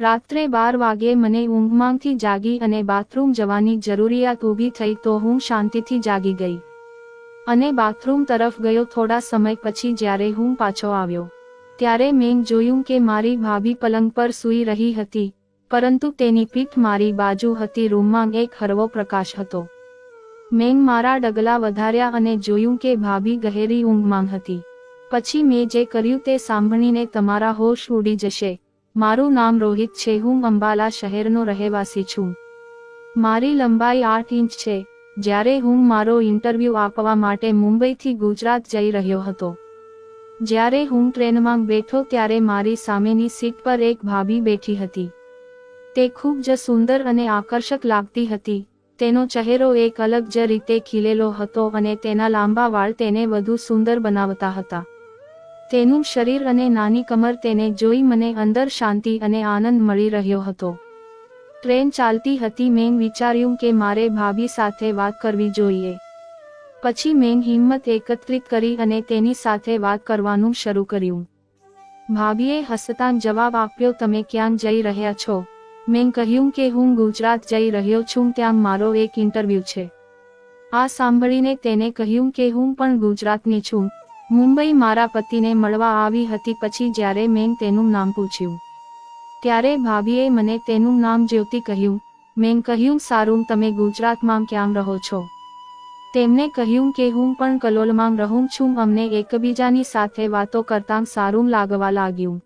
રાત્રે 12 વાગ્યે મને ઊંઘમાંથી જાગી અને બાથરૂમ જવાની જરૂરિયાત ઊભી થઈ તો હું શાંતિથી જાગી ગઈ અને બાથરૂમ તરફ ગયો. થોડા સમય પછી જ્યારે હું પાછો આવ્યો ત્યારે મેં જોયું કે મારી ભાભી પલંગ પર સૂઈ રહી હતી, પરંતુ તેની પીઠ મારી બાજુ હતી. રૂમમાં એક હળવો પ્રકાશ હતો. મેં મારા ડગલા વધાર્યા અને જોયું કે ભાભી ગહેરી ઊંઘમાં હતી. પછી મેં જે કર્યું તે સાંભળીને તમારા હોશ ઉડી જશે. મારું નામ રોહિત છે. હું અંબાલા શહેરનો રહેવાસી છું. મારી લંબાઈ 8 ઇંચ છે. જ્યારે હું મારો ઇન્ટરવ્યૂ આપવા માટે મુંબઈથી ગુજરાત જઈ રહ્યો હતો, જ્યારે હું ટ્રેનમાં બેઠો ત્યારે મારી સામેની સીટ પર એક ભાભી બેઠી હતી. તે ખૂબ જ સુંદર અને આકર્ષક લાગતી હતી. તેનો ચહેરો એક અલગ જ રીતે ખીલેલો હતો અને તેના લાંબા વાળ તેને વધુ સુંદર બનાવતા હતા. તેનું શરીર અને નાની કમર તેને જોઈ મને અંદર શાંતિ અને આનંદ મળી રહ્યો હતો. ટ્રેન ચાલતી હતી. મેં વિચાર્યું કે મારે ભાભી સાથે વાત કરવી જોઈએ. પછી મેં હિંમત એકત્રિત કરી અને તેની સાથે વાત કરવાનું શરૂ કર્યું. ભાભીએ હસતાં જવાબ આપ્યો, તમે ક્યાં જઈ રહ્યા છો? મેં કહ્યું કે હું ગુજરાત જઈ રહ્યો છું, ત્યાં મારો એક ઇન્ટરવ્યૂ છે. આ સાંભળીને તેને કહ્યું કે હું પણ ગુજરાતની છું. મુંબઈ મારા પતિને મળવા આવી હતી. પછી જ્યારે મેં તેનું નામ પૂછ્યું ત્યારે ભાભીએ મને તેનું નામ જ્યોતિ કહ્યું. મેં કહ્યું, સારું, તમે ગુજરાતમાં ક્યાં રહો છો? તેમણે કહ્યું કે હું પણ કલોલમાં રહું છું. અમને એકબીજાની સાથે વાતો કરતાં સારું લાગવા લાગ્યું.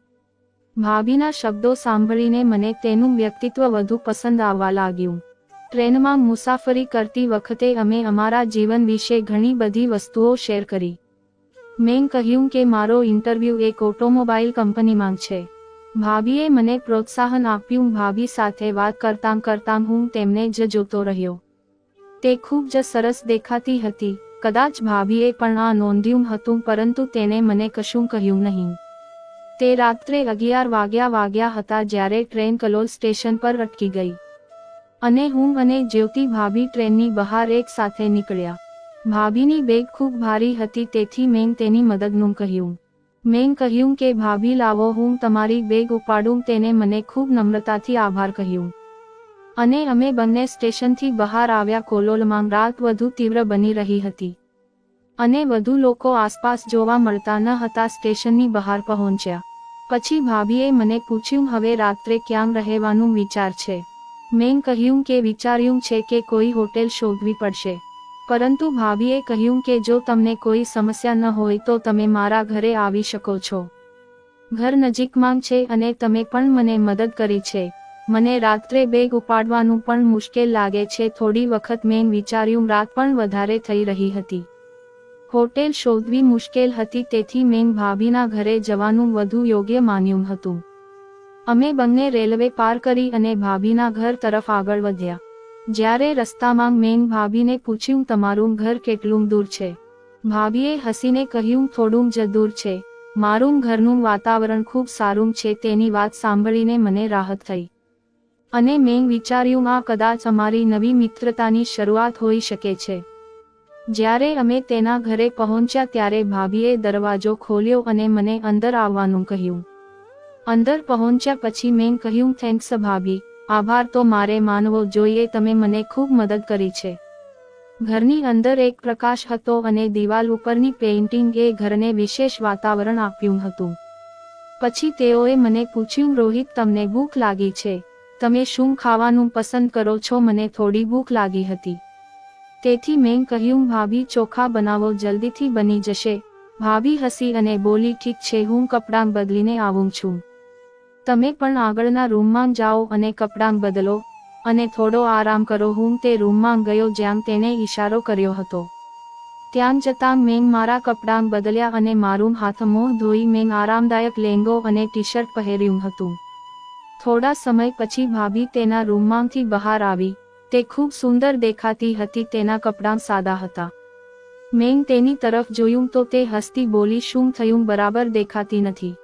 ભાભીના શબ્દો સાંભળીને મને તેનું વ્યક્તિત્વ વધુ પસંદ આવવા લાગ્યું. ટ્રેનમાં મુસાફરી કરતી વખતે અમે અમારા જીવન વિશે ઘણી બધી વસ્તુઓ શેર કરી. મેં કહ્યું કે મારો ઇન્ટરવ્યૂ એક ઓટોમોબાઈલ કંપનીમાં છે. ભાભીએ મને પ્રોત્સાહન આપ્યું. ભાભી સાથે વાત કરતાં કરતાં હું તેમને જ જોતો રહ્યો. તે ખૂબ જ સરસ દેખાતી હતી. કદાચ ભાભીએ પણ આ નોંધ્યું હતું, પરંતુ તેને મને કશું કહ્યું નહીં. તે રાત્રે 11 વાગ્યા હતા જ્યારે ટ્રેન કલોલ સ્ટેશન પર અટકી ગઈ અને હું અને જ્યોતિ ભાભી ટ્રેનની બહાર એક સાથે નીકળ્યા. ભાભીની બેગ ખૂબ ભારી હતી, તેથી મેં તેની મદદનું કહ્યું. મેં કહ્યું કે ભાભી, લાવો, હું તમારી બેગ ઉપાડું. તેને મને ખૂબ નમ્રતાથી આભાર કહ્યું અને અમે બંને સ્ટેશનથી બહાર આવ્યા. કલોલમાં રાત વધુ તીવ્ર બની રહી હતી અને વધુ લોકો આસપાસ જોવા મળતા ન હતા. સ્ટેશનની બહાર પહોંચ્યા પછી ભાભીએ મને પૂછ્યું, હવે રાત્રે ક્યાં રહેવાનું વિચાર છે? મેં કહ્યું કે વિચાર્યું છે કે કોઈ હોટેલ શોધવી પડશે, પરંતુ ભાભીએ કહ્યું કે જો તમને કોઈ સમસ્યા ન હોય તો તમે મારા ઘરે આવી શકો છો. ઘર નજીકમાં છે અને તમે પણ મને મદદ કરી છે. મને રાત્રે બેગ ઉપાડવાનું પણ મુશ્કેલ લાગે છે. થોડી વખત મેં વિચાર્યું. રાત પણ વધારે થઈ રહી હતી. હોટેલ શોધવી મુશ્કેલ હતી, તેથી મેં ભાભીના ઘરે જવાનું વધુ યોગ્ય માન્યું હતું. અમે બંને રેલવે પાર કરી અને ભાભીના ઘર તરફ આગળ વધ્યા. જ્યારે રસ્તામાં મેં ભાભીને પૂછ્યું, તમારું ઘર કેટલું દૂર છે? ભાભીએ હસીને કહ્યું, થોડું જ દૂર છે. મારું ઘરનું વાતાવરણ ખૂબ સારું છે. તેની વાત સાંભળીને મને રાહત થઈ અને મેં વિચાર્યું, આ કદાચ અમારી નવી મિત્રતાની શરૂઆત હોઈ શકે છે. જ્યારે અમે તેના ઘરે પહોંચ્યા ત્યારે ભાભીએ દરવાજો ખોલ્યો અને મને અંદર આવવાનું કહ્યું. અંદર પહોંચ્યા પછી મેં કહ્યું, થેન્ક્સ ભાભી. આભાર તો મારે માનવો જોઈએ, તમે મને ખૂબ મદદ કરી છે. ઘરની અંદર એક પ્રકાશ હતો અને દિવાલ ઉપરની પેઇન્ટિંગ એ ઘરને વિશેષ વાતાવરણ આપ્યું હતું. પછી તેઓએ મને પૂછ્યું, રોહિત, તમને ભૂખ લાગી છે? તમે શું ખાવાનું પસંદ કરો છો? મને થોડી ભૂખ લાગી હતી, તેથી મેં કહ્યું, ભાભી, ચોખા બનાવો, જલ્દીથી બની જશે. ભાભી હસી અને બોલી, ઠીક છે, હું કપડાં બદલીને આવું છું. તમે પણ આગળના રૂમમાં જાઓ અને કપડાં બદલો અને થોડો આરામ કરો. હું તે રૂમમાં ગયો જ્યાં તેને ઈશારો કર્યો હતો. ત્યાં જતાં મેં મારા કપડાં બદલ્યા અને મારું હાથ મોં ધોઈ મેં આરામદાયક લેંગો અને ટી-શર્ટ પહેર્યું હતું. થોડા સમય પછી ભાભી તેના રૂમમાંથી બહાર આવી. તે ખૂબ સુંદર દેખાતી હતી. તેના કપડાં સાદા હતા. મેં તેની તરફ જોયું તો તે હસતી બોલી, શું થયું? બરાબર દેખાતી નથી.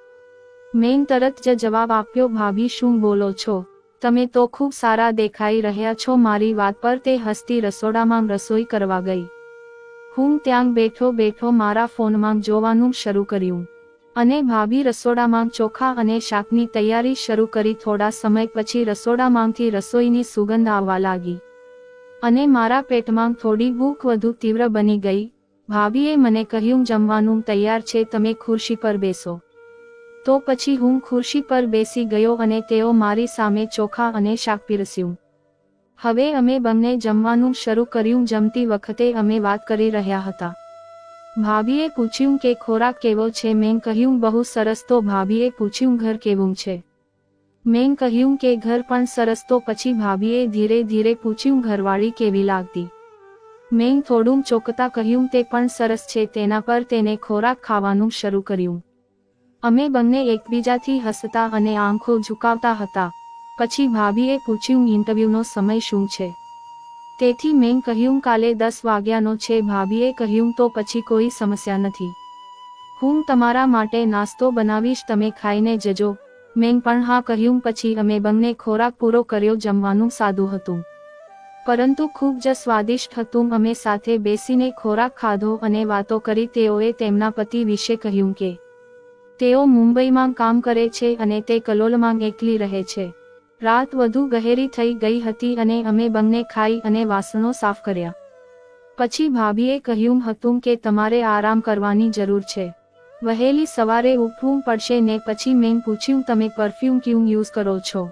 મેં તરત જ જવાબ આપ્યો, ભાભી, શું બોલો છો? તમે તો ખૂબ સારા દેખાઈ રહ્યા છો. મારી વાત પર તે હસતી રસોડામાં રસોઈ કરવા ગઈ. હું ત્યાં બેઠો બેઠો મારા ફોનમાં જોવાનું શરૂ કર્યું. અને ભાભી રસોડામાં ચોખા અને શાકની તૈયારી શરૂ કરી. થોડા સમય પછી રસોડામાંથી રસોઈની સુગંધ આવવા લાગી અને મારા પેટમાં થોડી ભૂખ વધુ તીવ્ર બની ગઈ. ભાભીએ મને કહ્યું, જમવાનું તૈયાર છે, તમે ખુરશી પર બેસો. તો પછી હું ખુરશી પર બેસી ગયો અને તેઓ મારી સામે ચોખા અને શાક પીરસ્યું. હવે અમે બંને જમવાનું શરૂ કર્યું. જમતી વખતે અમે વાત કરી રહ્યા હતા. ભાભીએ પૂછ્યું કે ખોરાક કેવો છે. મેં કહ્યું, બહુ સરસ. તો ભાભીએ પૂછ્યું, ઘર કેવું છે? મેં કહ્યું કે ઘર પણ સરસ. તો પછી ભાભીએ ધીરે ધીરે પૂછ્યું, ઘરવાળી કેવી લાગતી? મેં થોડું ચોંકતા કહ્યું, તે પણ સરસ છે. તેના પર તેને ખોરાક ખાવાનું શરૂ કર્યું. અમે બંને એકબીજાથી હસતા અને આંખો ઝુકાવતા હતા. પછી ભાભીએ પૂછ્યું, ઇન્ટરવ્યૂનો સમય શું છે? તેથી મેં કહ્યું, કાલે 10 વાગ્યાનો છે. ભાભીએ કહ્યું, તો પછી કોઈ સમસ્યા નથી. હું તમારા માટે નાસ્તો બનાવીશ, તમે ખાઈને જજો. મેં પણ હા કહ્યું. પછી અમે બંને ખોરાક પૂરો કર્યો. જમવાનું સાદું હતું, પરંતુ ખૂબ જ સ્વાદિષ્ટ હતું. અમે સાથે બેસીને ખોરાક ખાધો અને વાતો કરી. તેઓએ તેમના પતિ વિશે કહ્યું કે તેઓ મુંબઈમાં કામ કરે છે અને તે કલોલમાં એકલી રહે છે. રાત વધુ ગહેરી થઈ ગઈ હતી અને અમે બંને ખાઈ અને વાસણો સાફ કર્યા. પછી ભાભીએ કહ્યું હતું કે તમારે આરામ કરવાની જરૂર છે, વહેલી સવારે ઉઠવું પડશે ને. પછી મેં પૂછ્યું, તમે પરફ્યુમ ક્યું યુઝ કરો છો?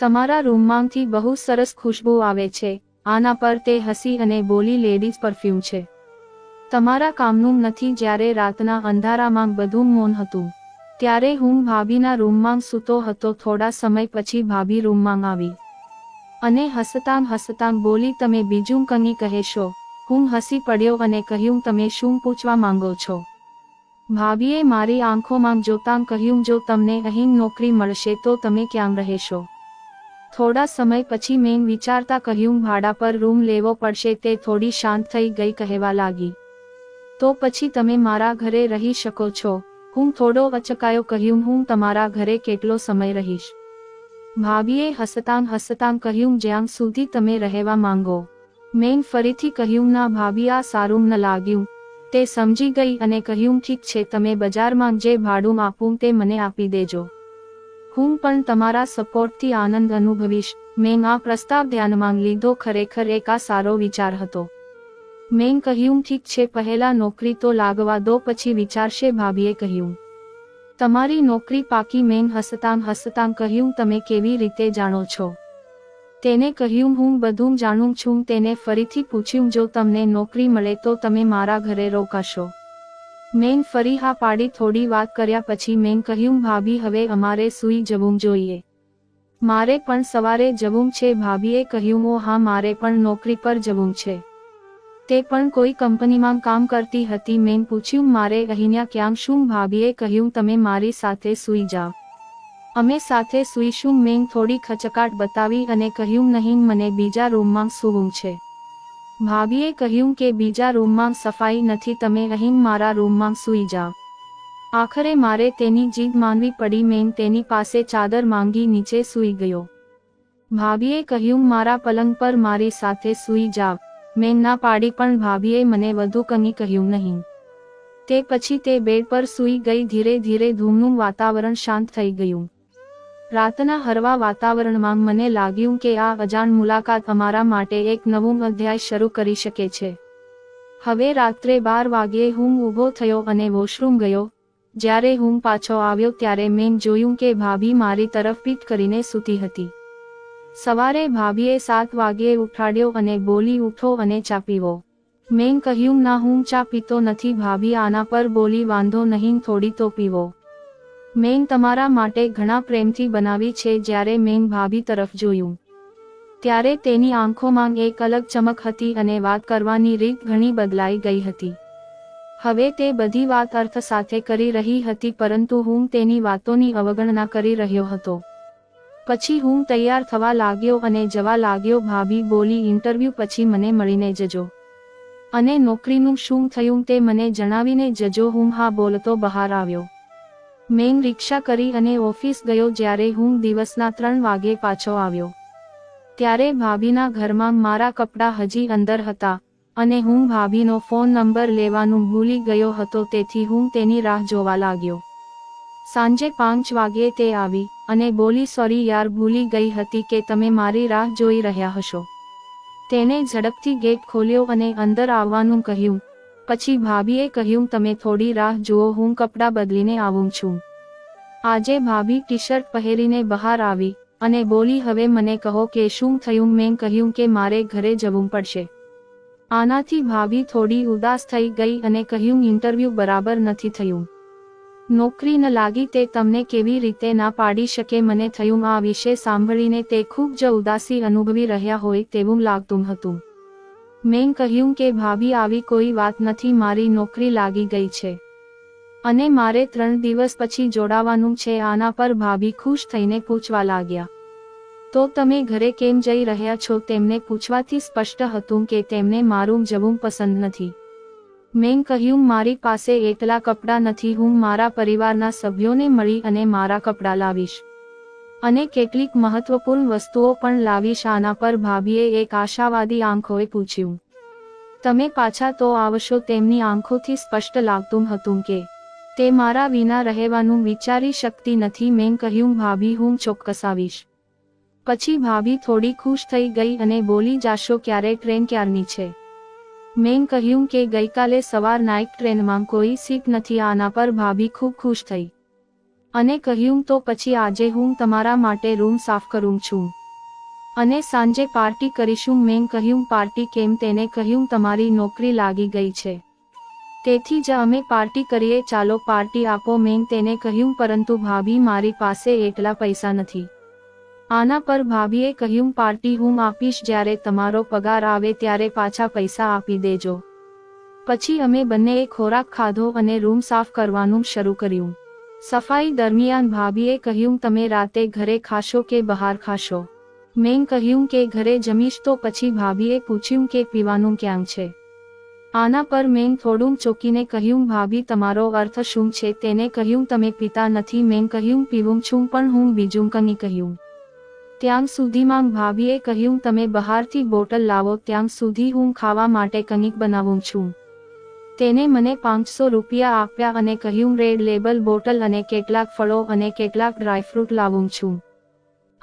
તમારા રૂમમાંથી બહુ સરસ ખુશ્બુ આવે છે. આના પર તે હસી અને બોલી, લેડીઝ પરફ્યુમ છે, તમારા કામનું નથી. જ્યારે રાતના અંધારામાં બધું મૌન હતું ત્યારે હું ભાભીના રૂમમાં સૂતો હતો. થોડા સમય પછી ભાભી રૂમમાં આવી અને હસતાં હસતાં બોલી, તમે બીજું કંઈ કહેશો? હું હસી પડ્યો અને કહ્યું, તમે શું પૂછવા માંગો છો? ભાભીએ મારી આંખોમાં જોતાં કહ્યું, જો તમને અહીં નોકરી મળશે તો તમે ક્યાં રહેશો? થોડા સમય પછી મેં વિચારતા કહ્યું, ભાડા પર રૂમ લેવો પડશે. તે થોડી શાંત થઈ ગઈ. કહેવા લાગી, તો પછી તમે મારા ઘરે રહી શકો છો. હું થોડો અચકાયો. કહ્યું, હું તમારા ઘરે કેટલો સમય રહીશ? ભાભીએ હસતાં હસતાં કહ્યું, જ્યાં સુધી તમે રહેવા માંગો. મેં ફરીથી કહ્યું, ના ભાભી, આ સારું ન લાગ્યું. તે સમજી ગઈ અને કહ્યું, ઠીક છે, તમે બજારમાં જે ભાડું આપું તે મને આપી દેજો. હું પણ તમારા સપોર્ટથી આનંદ અનુભવીશ. મેં આ પ્રસ્તાવ ધ્યાનમાં લીધો. ખરેખર એક આ સારો વિચાર હતો. મેં કહ્યું, ઠીક છે, પહેલા નોકરી તો લાગવા દો, પછી વિચારશે. ભાભીએ કહ્યું, તમારી નોકરી પાકી? મેં હસતાં હસતાં કહ્યું, તમે કેવી રીતે જાણો છો? તેને કહ્યું, હું બધું જાણું છું. તેને ફરીથી પૂછ્યું, જો તમને નોકરી મળે તો તમે મારા ઘરે રોકાશો? મેં ફરી હા પાડી. થોડી વાત કર્યા પછી મેં કહ્યું, ભાભી, હવે અમારે સૂઈ જવું જોઈએ. મારે પણ સવારે જવું છે. ભાભીએ કહ્યું, ઓ હા, મારે પણ નોકરી પર જવું છે. તે પણ કોઈ કંપનીમાં કામ કરતી હતી. મેં પૂછ્યું, મારે અહીંયા ક્યાં શું? ભાભીએ કહ્યું, તમે મારી સાથે સૂઈ જાઓ, અમે સાથે સૂઈશું. મેં થોડી ખચકાટ બતાવી અને કહ્યું, નહીં, મને બીજા રૂમમાં સૂવું છે. ભાભીએ કહ્યું કે બીજા રૂમમાં સફાઈ નથી, તમે અહીં મારા રૂમમાં સૂઈ જાઓ. આખરે મારે તેની જીદ માનવી પડી. મેં તેની પાસે ચાદર માંગી નીચે સૂઈ ગયો. ભાભીએ કહ્યું, મારા પલંગ પર મારી સાથે સૂઈ જાઓ. મેં ના પાડી, પણ ભાભીએ મને વધુ કંઈ કહ્યું નહીં. તે પછી તે બેડ પર સૂઈ ગઈ. ધીરે ધીરે ધૂમનું વાતાવરણ શાંત થઈ ગયું. રાતના હળવા વાતાવરણમાં મને લાગ્યું કે આ અજાણ મુલાકાત અમારા માટે એક નવું અધ્યાય શરૂ કરી શકે છે. હવે રાત્રે 12 વાગ્યે હું ઊભો થયો અને વોશરૂમ ગયો. જ્યારે હું પાછો આવ્યો ત્યારે મેં જોયું કે ભાભી મારી તરફ પીઠ કરીને સૂતી હતી. સવારે ભાભીએ 7 વાગ્યે ઉઠાડ્યો અને બોલી, ઉઠો અને ચા પીવો. મેં કહ્યું, ના, હું ચા પીતો નથી. ભાભી આના પર બોલી, વાંધો નહીં, થોડી તો પીવો. મેં તમારા માટે ઘણા પ્રેમથી બનાવી છે. જ્યારે મેં ભાભી તરફ જોયું ત્યારે તેની આંખોમાં એક અલગ ચમક હતી અને વાત કરવાની રીત ઘણી બદલાઈ ગઈ હતી. હવે તે બધી વાત અર્થ સાથે કરી રહી હતી, પરંતુ હું તેની વાતોની અવગણના કરી રહ્યો હતો. પછી હું તૈયાર થવા લાગ્યો અને જવા લાગ્યો. ભાભી બોલી, ઇન્ટરવ્યૂ પછી મને મળીને જજો અને નોકરીનું શું થયું તે મને જણાવીને જજો. હું હા બોલતો બહાર આવ્યો. મેં રિક્ષા કરી અને ઓફિસ ગયો. જ્યારે હું દિવસના 3 વાગ્યે પાછો આવ્યો ત્યારે ભાભીના ઘરમાં મારા કપડાં હજી અંદર હતા અને હું ભાભીનો ફોન નંબર લેવાનું ભૂલી ગયો હતો. તેથી હું તેની રાહ જોવા લાગ્યો. સાંજે 5 વાગ્યે તે આવી અને બોલી, સોરી યાર, ભૂલી ગઈ હતી કે તમે મારી રાહ જોઈ રહ્યા હશો. તેને ઝડપથી ગેટ ખોલ્યો અને અંદર આવવાનું કહ્યું. પછી ભાભીએ કહ્યું, તમે થોડી રાહ જુઓ, હું કપડાં બદલીને આવું છું. આજે ભાભી ટી-શર્ટ પહેરીને બહાર આવી અને બોલી, હવે મને કહો કે શું થયું. મેં કહ્યું કે મારે ઘરે જવું પડશે. આનાથી ભાભી થોડી ઉદાસ થઈ ગઈ અને કહ્યું, ઇન્ટરવ્યૂ બરાબર નથી થયું. નોકરી ન લાગી તે તમને કેવી રીતે ના પાડી શકે. મને થયું આ વિશે સાંભળીને તે ખૂબ જ ઉદાસી અનુભવી રહ્યા હોય તેવું લાગતું હતું. મેં કહ્યું કે ભાભી, આવી કોઈ વાત નથી, મારી નોકરી લાગી ગઈ છે અને મારે 3 દિવસ પછી જોડાવાનું છે. આના પર ભાભી ખુશ થઈને પૂછવા લાગ્યા, તો તમે ઘરે કેમ જઈ રહ્યા છો? તેમને પૂછવાથી સ્પષ્ટ હતું કે તેમને મારું જવું પસંદ નથી. મેં કહ્યું, મારી પાસે એટલા કપડાં નથી, હું મારા પરિવારના સભ્યોને મળી અને મારા કપડાં લાવીશ અને કેટલીક મહત્વપૂર્ણ વસ્તુઓ પણ લાવીશ. આના પર ભાભીએ એક આશાવાદી આંખોએ પૂછ્યું, તમે પાછા તો આવશો? તેમની આંખોથી સ્પષ્ટ લાગતું હતું કે તે મારા વિના રહેવાનું વિચારી શકતી નથી. મેં કહ્યું, ભાભી, હું ચોક્કસ આવીશ. પછી ભાભી થોડી ખુશ થઈ ગઈ અને બોલી, જાશો ક્યારે? ટ્રેન ક્યારની છે? મેં કહ્યું કે ગઈકાલે સવાર નાઇટ ટ્રેનમાં કોઈ સીટ નથી. આના પર ભાભી ખૂબ ખુશ થઈ અને કહ્યું, તો પછી આજે હું તમારા માટે રૂમ સાફ કરું છું અને સાંજે પાર્ટી કરીશું. મેં કહ્યું, પાર્ટી કેમ? તેને કહ્યું, તમારી નોકરી લાગી ગઈ છે તેથી જ અમે પાર્ટી કરીએ, ચાલો પાર્ટી આપો. મેં તેને કહ્યું, પરંતુ ભાભી, મારી પાસે એટલા પૈસા નથી. આના પર ભાભીએ કહ્યું, પાર્ટી હું આપીશ, જ્યારે તમારો પગાર આવે ત્યારે પાછા પૈસા આપી દેજો. પછી અમે બંનેએ ખોરાક ખાધો અને રૂમ સાફ કરવાનું શરૂ કર્યું. સફાઈ દરમિયાન ભાભીએ કહ્યું, તમે રાતે ઘરે ખાશો કે બહાર ખાશો? મેં કહ્યું કે ઘરે જમીશ. તો પછી ભાભીએ પૂછ્યું કે પીવાનું ક્યાં છે? આના પર મેં થોડું ચોંકીને કહ્યું, ભાભી, તમારો અર્થ શું છે? તેને કહ્યું, તમે પીતા નથી? મેં કહ્યું, પીવું છું, પણ હું બીજું કંઈ કહ્યું. ત્યાં સુધીમાં ભાભીએ કહ્યું, તમે બહારથી બોટલ લાવો, ત્યાં સુધી હું ખાવા માટે કંઈક બનાવું છું. તેને મને 500 રૂપિયા આપ્યા અને કહ્યું, રેડ લેબલ બોટલ અને કેટલાક ફળો અને કેટલાક ડ્રાયફ્રૂટ લાવું છું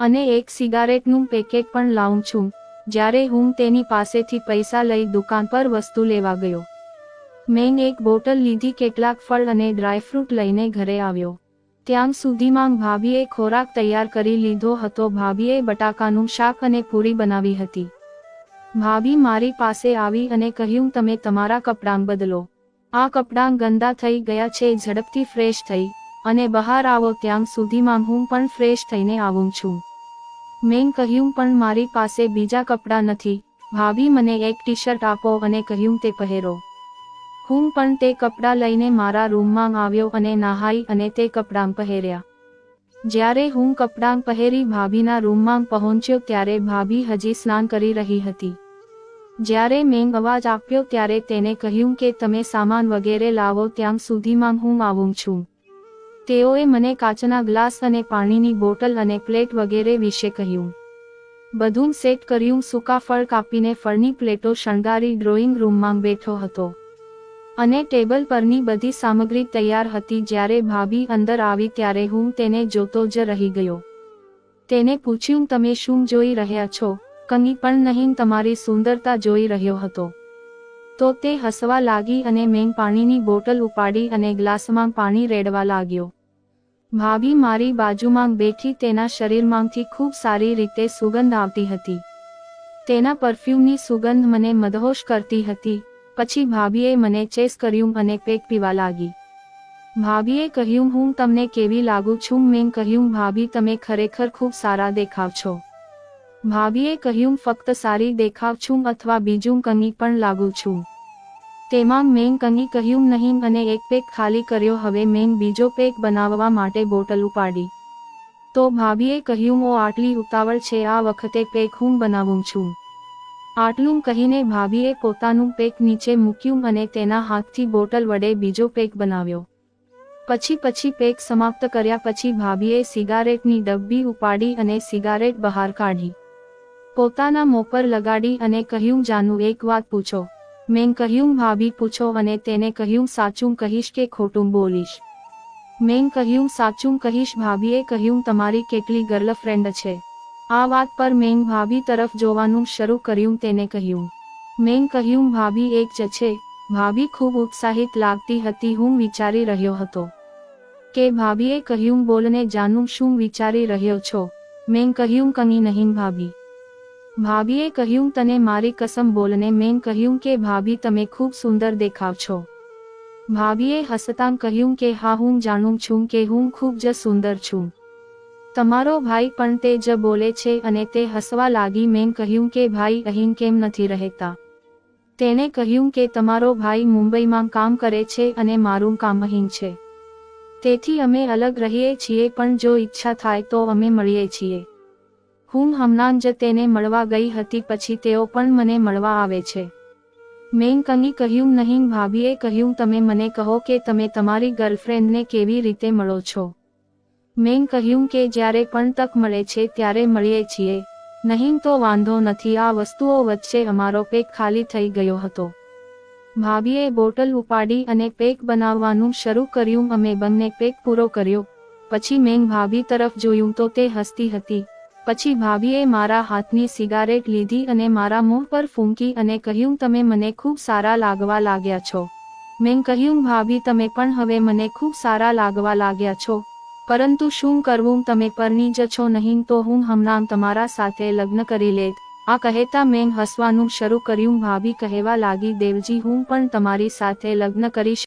અને એક સિગારેટનું પેકેટ પણ લાવું છું. જ્યારે હું તેની પાસેથી પૈસા લઈ દુકાન પર વસ્તુ લેવા ગયો, મેં એક બોટલ લીધી, કેટલાક ફળ અને ડ્રાયફ્રૂટ લઈને ઘરે આવ્યો. ત્યાં સુધીમાં ભાભીએ ખોરાક તૈયાર કરી લીધો હતો. ભાભીએ બટાકાનું શાક અને પૂરી બનાવી હતી. ભાભી મારી પાસે આવી અને કહ્યું, તમે તમારા કપડાં બદલો, આ કપડાં ગંદા થઈ ગયા છે. ઝડપથી ફ્રેશ થઈ અને બહાર આવો. ત્યાં સુધીમાં હું પણ ફ્રેશ થઈને આવું છું. મેં કહ્યું, પણ મારી પાસે બીજા કપડાં નથી. ભાભી મને એક ટી-શર્ટ આપો અને કહ્યું, તે પહેરો. હું પણ તે કપડાં લઈને મારા રૂમમાં આવ્યો અને નહાઈ અને તે કપડાં પહેર્યા. જ્યારે હું કપડાં પહેરી ભાભીના રૂમમાં પહોંચ્યો ત્યારે ભાભી હજી સ્નાન કરી રહી હતી. જ્યારે મેં અવાજ આપ્યો ત્યારે તેને કહ્યું કે તમે સામાન વગેરે લાવો, ત્યાં સુધીમાં હું આવું છું. તેઓએ મને કાચના ગ્લાસ અને પાણીની બોટલ અને પ્લેટ વગેરે વિશે કહ્યું. બધું સેટ કર્યું. સૂકા ફળ કાપીને ફળની પ્લેટો શણગારી ડ્રોઈંગ રૂમમાં બેઠો હતો અને ટેબલ પરની બધી સામગ્રી તૈયાર હતી. જ્યારે ભાભી અંદર આવી ત્યારે હું તેને જોતો જ રહી ગયો. તેને પૂછ્યું, તમે શું જોઈ રહ્યા છો? કંઈ પણ નહીં, તમારી સુંદરતા જોઈ રહ્યો હતો. તો તે હસવા લાગી અને મેં પાણીની બોટલ ઉપાડી અને ગ્લાસમાં પાણી રેડવા લાગ્યો. ભાભી મારી બાજુમાં બેઠી. તેના શરીરમાંથી ખૂબ સારી રીતે સુગંધ આવતી હતી. તેના પરફ્યુમની સુગંધ મને મદહોશ કરતી હતી. પછી ભાભીએ મને ચેસ કર્યું અને પેક પીવા લાગી. ભાભીએ કહ્યું, હું તમને કેવી લાગુ છું? મેં કહ્યું, ભાભી, તમે ખરેખર ખૂબ સારા દેખાવ છો. ભાભીએ કહ્યું, ફક્ત સારી દેખાવ છું અથવા બીજું કંઈ પણ લાગુ છું? તેમાં મેં કંઈ કહ્યું નહીં અને એક પેક ખાલી કર્યો. હવે મેં બીજો પેક બનાવવા માટે બોટલ ઉપાડી. તો ભાભીએ કહ્યું, ઓ આટલી ઉતાવળ છે, આ વખતે પેક હું બનાવું છું. આટલું કહીને ભાભીએ પોતાનું પેક નીચે મૂક્યું અને તેના હાથથી બોટલ વડે બીજો પેક બનાવ્યો. પછી પેક સમાપ્ત કર્યા પછી ભાભીએ સિગારેટની ડબ્બી ઉપાડી અને સિગારેટ બહાર કાઢી, પોતાના મોં પર લગાડી અને કહ્યું, જાનુ, એક વાત પૂછો? મેં કહ્યું, ભાભી પૂછો. અને તેને કહ્યું, સાચું કહીશ કે ખોટું બોલીશ? મેં કહ્યું સાચું કહીશ. ભાભીએ કહ્યું તમારી કેટલી ગર્લફ્રેન્ડ છે? આ વાત પર મેં ભાભી તરફ જોવાનું શરૂ કર્યું. તેને કહ્યું. મેં કહ્યું ભાભી એક જ છે. ભાભી ખૂબ ઉત્સાહિત લાગતી હતી. હું વિચારી રહ્યો હતો કે ભાભીએ કહ્યું બોલને જાનું શું વિચારી રહ્યો છો? મેં કહ્યું કંઈ નહીં ભાભી. ભાભીએ કહ્યું તને મારી કસમ બોલને. મેં કહ્યું કે ભાભી તમે ખૂબ સુંદર દેખાવ છો. ભાભીએ હસતાં કહ્યું કે હા હું જાણું છું કે હું ખૂબ જ સુંદર છું. તમારો ભાઈ પણ તે જ બોલે છે અને તે હસવા લાગી. મેં કહ્યું કે ભાઈ અહીં કેમ નથી રહેતા? તેણે કહ્યું કે તમારો ભાઈ મુંબઈમાં કામ કરે છે અને મારું કામ અહીં છે. તેથી અમે અલગ રહીએ છીએ પણ જો ઈચ્છા થાય તો અમે મળીએ છીએ. હું હમણાં જ તેને મળવા ગઈ હતી પછી તેઓ પણ મને મળવા આવે છે. મેં કંઈ કહ્યું નહીં. ભાભીએ કહ્યું તમે મને કહો કે તમે તમારી ગર્લફ્રેન્ડને કેવી રીતે મળો છો? મેં કહ્યું કે જ્યારે પણ તક મળે છે ત્યારે મળીએ છીએ. નહીં તો વાંધો નથી. આ વસ્તુઓ વચ્ચે અમારો પેક ખાલી થઈ ગયો હતો. ભાભીએ બોટલ ઉપાડી અને પેક બનાવવાનું શરૂ કર્યું. અમે બંને પેક પૂરો કર્યો. પછી મેં ભાભી તરફ જોયું તો તે હસતી હતી. પછી ભાભીએ મારા હાથની સિગારેટ લીધી અને મારા મોં પર ફૂંકી અને કહ્યું તમે મને ખૂબ સારા લાગવા લાગ્યા છો. મેં કહ્યું ભાભી તમે પણ હવે મને ખૂબ સારા લાગવા લાગ્યા છો. પરંતુ શું કરવું? તમે પરણી જ છો. નહીં તો હું હમણાં તમારા સાથે લગ્ન કરી લેત. આ કહેતા મેં હસવાનું શરૂ કર્યું. ભાભી કહેવા લાગી દેવજી હું પણ તમારી સાથે લગ્ન કરીશ.